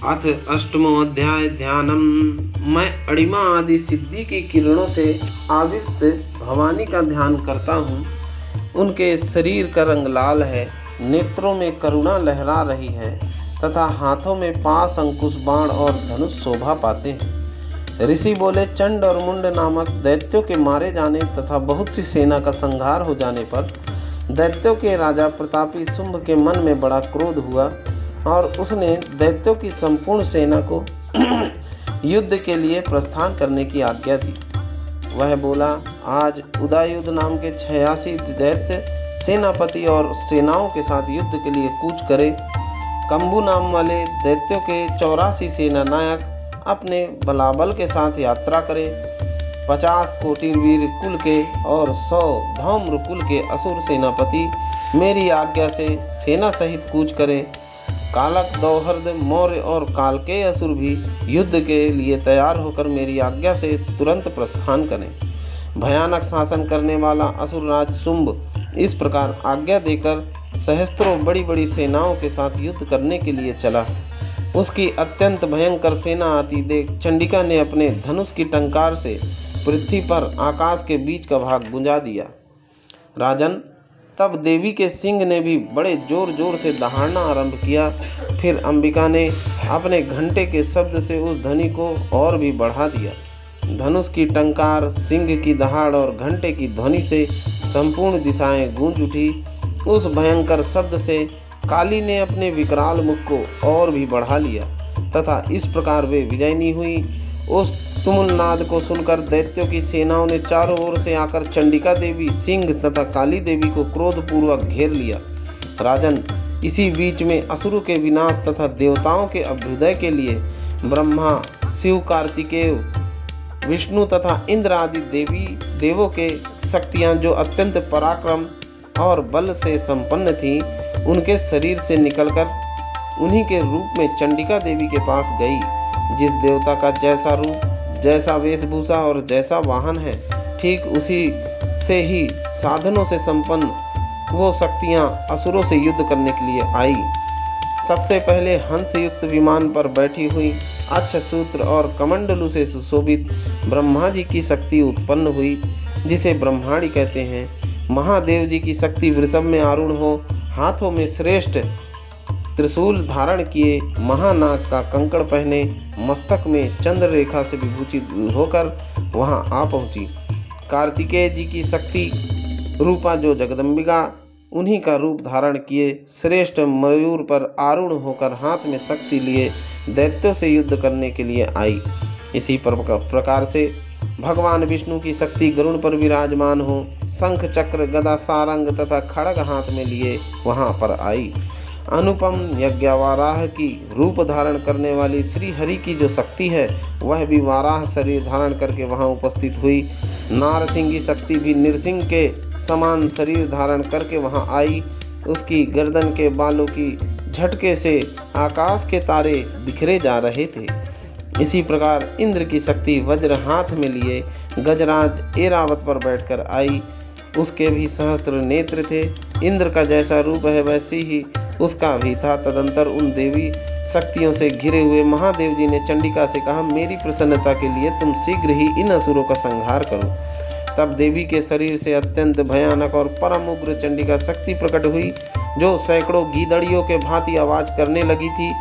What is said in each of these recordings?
अथ अष्टमो अध्याय ध्यानम। मैं अणिमा आदि सिद्धि की किरणों से आविष्ट भवानी का ध्यान करता हूँ। उनके शरीर का रंग लाल है, नेत्रों में करुणा लहरा रही है तथा हाथों में पास, अंकुश, बाण और धनुष शोभा पाते हैं। ऋषि बोले, चंड और मुंड नामक दैत्यों के मारे जाने तथा बहुत सी सेना का संहार हो जाने पर दैत्यों के राजा प्रतापी शुंभ के मन में बड़ा क्रोध हुआ और उसने दैत्यों की संपूर्ण सेना को युद्ध के लिए प्रस्थान करने की आज्ञा दी। वह बोला, आज उदयुध नाम के 86 दैत्य सेनापति और सेनाओं के साथ युद्ध के लिए कूच करे। कंबू नाम वाले दैत्यों के 84 सेना नायक अपने बलाबल के साथ यात्रा करे। 50 कोटिवीर कुल के और 100 धौम्र कुल के असुर सेनापति मेरी आज्ञा से सेना सहित कूच करे। कालक, दौहर्द, मौर्य और काल के असुर भी युद्ध के लिए तैयार होकर मेरी आज्ञा से तुरंत प्रस्थान करें। भयानक शासन करने वाला असुरराज शुंभ इस प्रकार आज्ञा देकर सहस्त्रों बड़ी बड़ी सेनाओं के साथ युद्ध करने के लिए चला। उसकी अत्यंत भयंकर सेना आती देख चंडिका ने अपने धनुष की टंकार से पृथ्वी पर आकाश के बीच का भाग गुंजा दिया। राजन, तब देवी के सिंह ने भी बड़े जोर जोर से दहाड़ना आरंभ किया। फिर अंबिका ने अपने घंटे के शब्द से उस ध्वनि को और भी बढ़ा दिया। धनुष की टंकार, सिंह की दहाड़ और घंटे की ध्वनि से संपूर्ण दिशाएं गूंज उठी। उस भयंकर शब्द से काली ने अपने विकराल मुख को और भी बढ़ा लिया तथा इस प्रकार वे विजयनी हुई। उस तुमुल नाद को सुनकर दैत्यों की सेनाओं ने चारों ओर से आकर चंडिका देवी, सिंह तथा काली देवी को क्रोधपूर्वक घेर लिया। राजन, इसी बीच में असुरों के विनाश तथा देवताओं के अभ्युदय के लिए ब्रह्मा, शिव, कार्तिकेय, विष्णु तथा इंद्र आदि देवों के शक्तियां जो अत्यंत पराक्रम और बल से संपन्न थीं, उनके शरीर से निकलकर उन्हीं के रूप में चंडिका देवी के पास गई। जिस देवता का जैसा रूप, जैसा वेशभूषा और जैसा वाहन है, ठीक उसी से ही साधनों से संपन्न वो शक्तियां असुरों से युद्ध करने के लिए आई। सबसे पहले हंस युक्त विमान पर बैठी हुई अक्षसूत्र और कमंडलू से सुशोभित ब्रह्मा जी की शक्ति उत्पन्न हुई, जिसे ब्रह्माणी कहते हैं। महादेव जी की शक्ति वृषभ में आरूढ़ हो, हाथों में श्रेष्ठ त्रिशूल धारण किए, महानाग का कंकड़ पहने, मस्तक में चंद्र रेखा से विभूषित होकर वहां आ पहुंची। कार्तिकेय जी की शक्ति रूपा जो जगदम्बिका, उन्हीं का रूप धारण किए श्रेष्ठ मयूर पर आरूढ़ होकर हाथ में शक्ति लिए दैत्यों से युद्ध करने के लिए आई। इसी प्रकार से भगवान विष्णु की शक्ति गरुड़ पर विराजमान हो, शंख, चक्र, गदा, सारंग तथा खड़ग हाथ में लिए वहां पर आई। अनुपम यज्ञवाराह की रूप धारण करने वाली श्री हरि की जो शक्ति है, वह भी वाराह शरीर धारण करके वहां उपस्थित हुई। नारसिंह की शक्ति भी नृसिंह के समान शरीर धारण करके वहां आई। उसकी गर्दन के बालों की झटके से आकाश के तारे बिखरे जा रहे थे। इसी प्रकार इंद्र की शक्ति वज्र हाथ में लिए गजराज ऐरावत पर बैठकर आई। उसके भी सहस्त्र नेत्र थे। इंद्र का जैसा रूप है वैसी ही उसका भी था। तदंतर उन देवी शक्तियों से घिरे हुए महादेव जी ने चंडिका से कहा, मेरी प्रसन्नता के लिए तुम शीघ्र ही इन असुरों का संहार करो। तब देवी के शरीर से अत्यंत भयानक और परम उग्र चंडिका शक्ति प्रकट हुई, जो सैकड़ों गीदड़ियों के भांति आवाज करने लगी थी।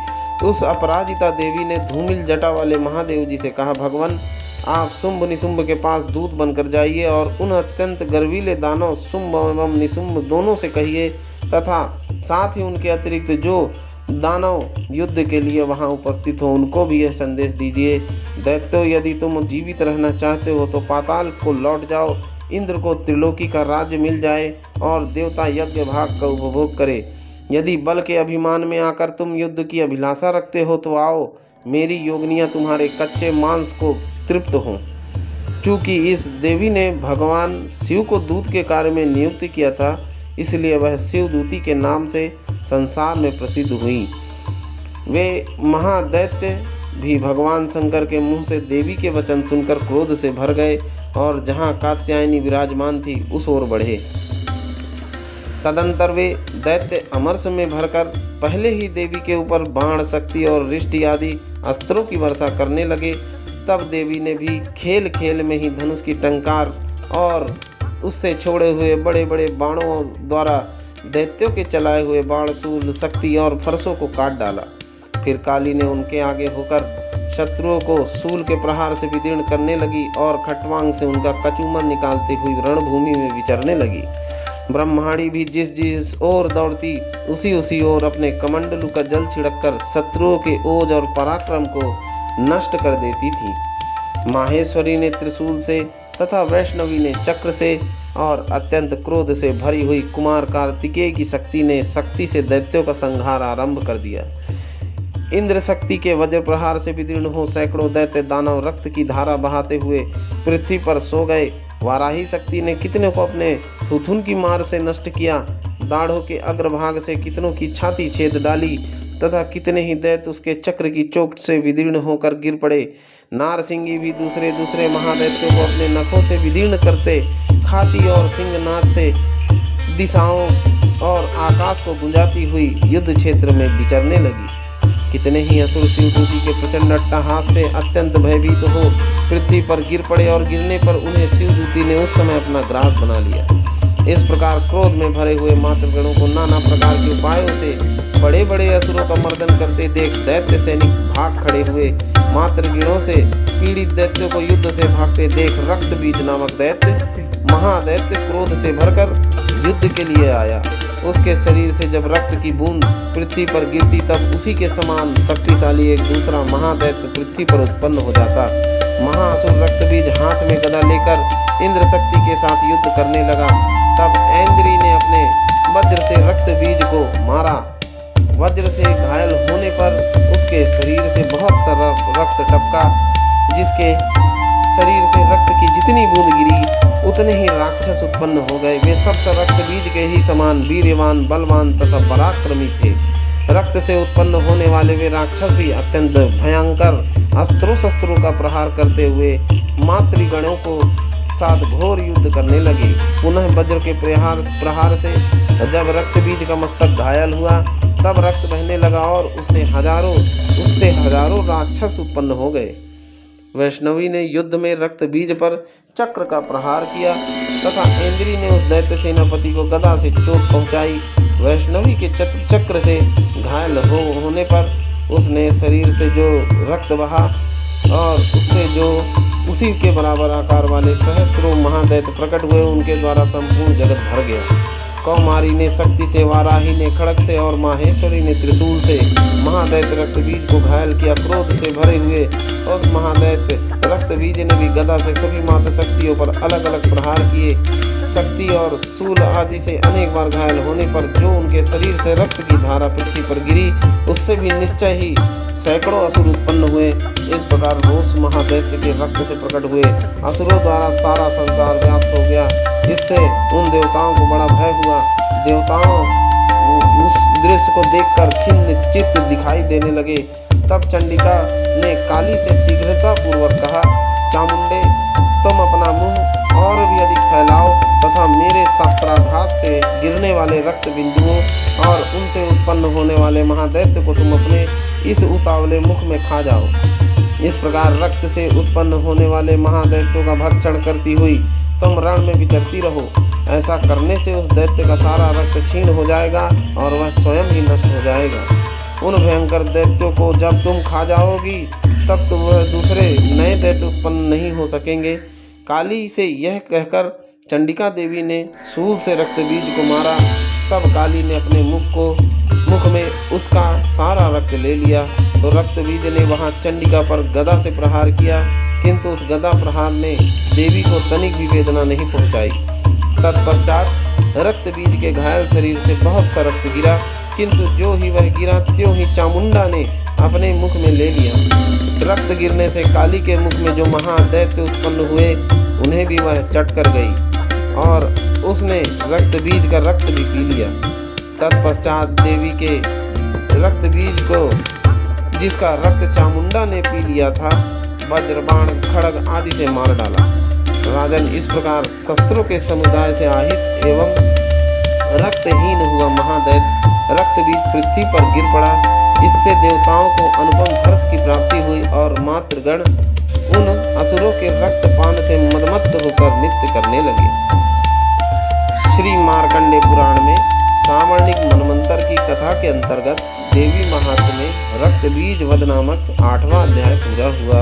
उस अपराजिता देवी ने धूमिल जटा वाले महादेव जी से कहा, भगवान, आप शुंभ निशुंभ के पास दूत बनकर जाइए और उन अत्यंत गर्वीले दानव शुंभ एवं निशुंभ दोनों से कहिए तथा साथ ही उनके अतिरिक्त जो दानव युद्ध के लिए वहां उपस्थित हो, उनको भी यह संदेश दीजिए, दैत्यों, यदि तुम जीवित रहना चाहते हो तो पाताल को लौट जाओ। इंद्र को त्रिलोकी का राज्य मिल जाए और देवता यज्ञ भाग का उपभोग करे। यदि बल के अभिमान में आकर तुम युद्ध की अभिलाषा रखते हो तो आओ, मेरी योगिनियां तुम्हारे कच्चे मांस को तृप्त हों। चूँकि इस देवी ने भगवान शिव को दूत के कार्य में नियुक्त किया था, इसलिए वह शिवदूती के नाम से संसार में प्रसिद्ध हुई। वे महादैत्य भी भगवान शंकर के मुंह से देवी के वचन सुनकर क्रोध से भर गए और जहाँ कात्यायनी विराजमान थी उस ओर बढ़े। तदंतर वे दैत्य अमरस में भरकर पहले ही देवी के ऊपर बाण, शक्ति और रिष्टि आदि अस्त्रों की वर्षा करने लगे। तब देवी ने भी खेल खेल में ही धनुष की टंकार और उससे छोड़े हुए बड़े बड़े बाणों द्वारा दैत्यों के चलाए हुए बाण, शूल, शक्ति और फरसों को काट डाला। फिर काली ने उनके आगे होकर शत्रुओं को शूल के प्रहार से विदीर्ण करने लगी और खटवांग से उनका कचूमर निकालते हुए रणभूमि में विचरने लगी। ब्रह्माणी भी जिस जिस ओर दौड़ती उसी ओर अपने कमंडलू का जल छिड़ककर शत्रुओं के ओज और पराक्रम को नष्ट कर देती थी। माहेश्वरी ने त्रिशूल से तथा वैष्णवी ने चक्र से और अत्यंत क्रोध से भरी हुई कुमार कार्तिकेय की शक्ति से दैत्यों का संहार आरंभ कर दिया। इंद्र शक्ति के वज्र प्रहार से विदीर्ण हो सैकड़ों दैत्य दानव रक्त की धारा बहाते हुए पृथ्वी पर सो गए। वाराही शक्ति ने कितनों को अपने थुथुन की मार से नष्ट किया। दाढ़ों के अग्रभाग से कितनों की छाती छेद डाली तथा कितने ही दैत्य उसके चक्र की चोट से विदीर्ण होकर गिर पड़े। नारसिंगी भी दूसरे महादैत्यों को अपने नखों से विदीर्ण करते खाती और सिंहनाद से दिशाओं और आकाश को गुंजाती हुई युद्ध क्षेत्र में विचरने लगी। कितने ही असुर शिवदूती के प्रचंड अट्टहास से अत्यंत भयभीत हो पृथ्वी पर गिर पड़े और गिरने पर उन्हें शिवदूती ने उस समय अपना ग्रास बना लिया। इस प्रकार क्रोध में भरे हुए मातृगणों को नाना प्रकार के उपायों से बड़े बड़े असुरों का मर्दन करते देख दैत्य सैनिक भाग खड़े हुए। मातृगणों से पीड़ित दैत्यों को युद्ध से भागते देख रक्तबीज नामक दैत्य महादैत्य क्रोध से भरकर युद्ध के लिए आया। उसके शरीर से जब रक्त की बूंद पृथ्वी पर गिरती तब उसी के समान शक्तिशाली एक दूसरा महादैत्य पृथ्वी पर उत्पन्न हो जाता। महाअसुर रक्तबीज हाथ में गदा लेकर इंद्र शक्ति के साथ युद्ध करने लगा। तब ऐन्द्री ने अपने वज्र से रक्तबीज को मारा। वज्र से घायल होने पर उसके शरीर से बहुत सा रक्त टपका। जिसके शरीर से रक्त की जितनी बूंद गिरी उतने ही राक्षस उत्पन्न हो गए। वे सब रक्तबीज के ही समान वीर्यवान, बलवान तथा पराक्रमी थे। रक्त से उत्पन्न होने वाले वे राक्षस भी अत्यंत भयंकर अस्त्रों शस्त्रों का प्रहार करते हुए मातृगणों को साथ घोर युद्ध करने लगे। पुनः वज्र के प्रहार से जब रक्तबीज का मस्तक घायल हुआ तब रक्त बहने लगा और उससे हजारों राक्षस उत्पन्न हो गए। वैष्णवी ने युद्ध में रक्तबीज पर चक्र का प्रहार किया तथा ऐन्द्री ने उस दैत्य सेनापति को गदा से चोट पहुंचाई। वैष्णवी के चक्र से घायल होने पर उसने शरीर से जो रक्त बहा और उससे जो उसी के बराबर आकार वाले सहस्त्रों महादैत्य प्रकट हुए, उनके द्वारा संपूर्ण जगत भर गया। कौमारी ने शक्ति से, वाराही ने खड़ग से और माहेश्वरी ने त्रिशूल से महादैत्य रक्तबीज को घायल किया। क्रोध से भरे हुए उस महादैत्य रक्तबीज ने भी गदा से सभी माता शक्तियों पर अलग अलग प्रहार किए। शक्ति और शूल आदि से अनेक बार घायल होने पर जो उनके शरीर से रक्त की धारा पृथ्वी पर गिरी उससे भी निश्चय ही सैकड़ों असुर उत्पन्न हुए। इस प्रकार रोष महादैत्य के रक्त से प्रकट हुए असुरों द्वारा सारा संसार व्याप्त हो गया। इससे उन देवताओं को बड़ा भय हुआ। देवताओं उस दृश्य को देखकर खिन्न चित्त दिखाई देने लगे। तब चंडिका ने काली से शीघ्रता पूर्वक कहा, चामुंडे, तुम अपना मुंह और भी अधिक फैलाओ तथा मेरे शास्त्राघात से गिरने वाले रक्त बिंदुओं और उनसे उत्पन्न होने वाले महादैत्य को तुम अपने इस उतावले मुख में खा जाओ। इस प्रकार रक्त से उत्पन्न होने वाले महादैत्यों का भक्षण करती हुई तुम रण में विचरती रहो। ऐसा करने से उस दैत्य का सारा रक्त क्षीण हो जाएगा और वह स्वयं ही नष्ट हो जाएगा। उन भयंकर दैत्यों को जब तुम खा जाओगी तब तो वह दूसरे नए दैत्य उत्पन्न नहीं हो सकेंगे। काली से यह कहकर चंडिका देवी ने शूल से रक्तबीज को मारा। तब काली ने अपने मुख में उसका सारा रक्त ले लिया तो रक्तबीज ने वहां चंडिका पर गदा से प्रहार किया, किंतु उस गदा प्रहार ने देवी को तनिक भी वेदना नहीं पहुंचाई। तत्पश्चात रक्तबीज के घायल शरीर से बहुत सा रक्त गिरा, किंतु जो ही वह गिरा त्यों ही चामुंडा ने अपने मुख में ले लिया। रक्त गिरने से काली के मुख में जो महादैत्य उत्पन्न हुए उन्हें भी वह चट कर गई और उसने रक्तबीज का रक्त भी पी लिया। तत्पश्चात देवी के रक्तबीज को, जिसका रक्त चामुंडा ने पी लिया था, वज्रबाण, खड़ग आदि से मार डाला। राजन, इस प्रकार शस्त्रों के समुदाय से आहित एवं रक्तहीन हुआ महादैत्य रक्त बीज पृथ्वी पर गिर पड़ा। इससे देवताओं को अनुपम हर्ष की प्राप्ति हुई और मातृगण उन असुरों के रक्तपान से मदमत्त होकर नृत्य करने लगे। श्री मार्कंडेय पुराण में सावर्णिक मनवंतर की कथा के अंतर्गत देवी महात्म्य में रक्त बीज वध नामक 8वां अध्याय पूरा हुआ।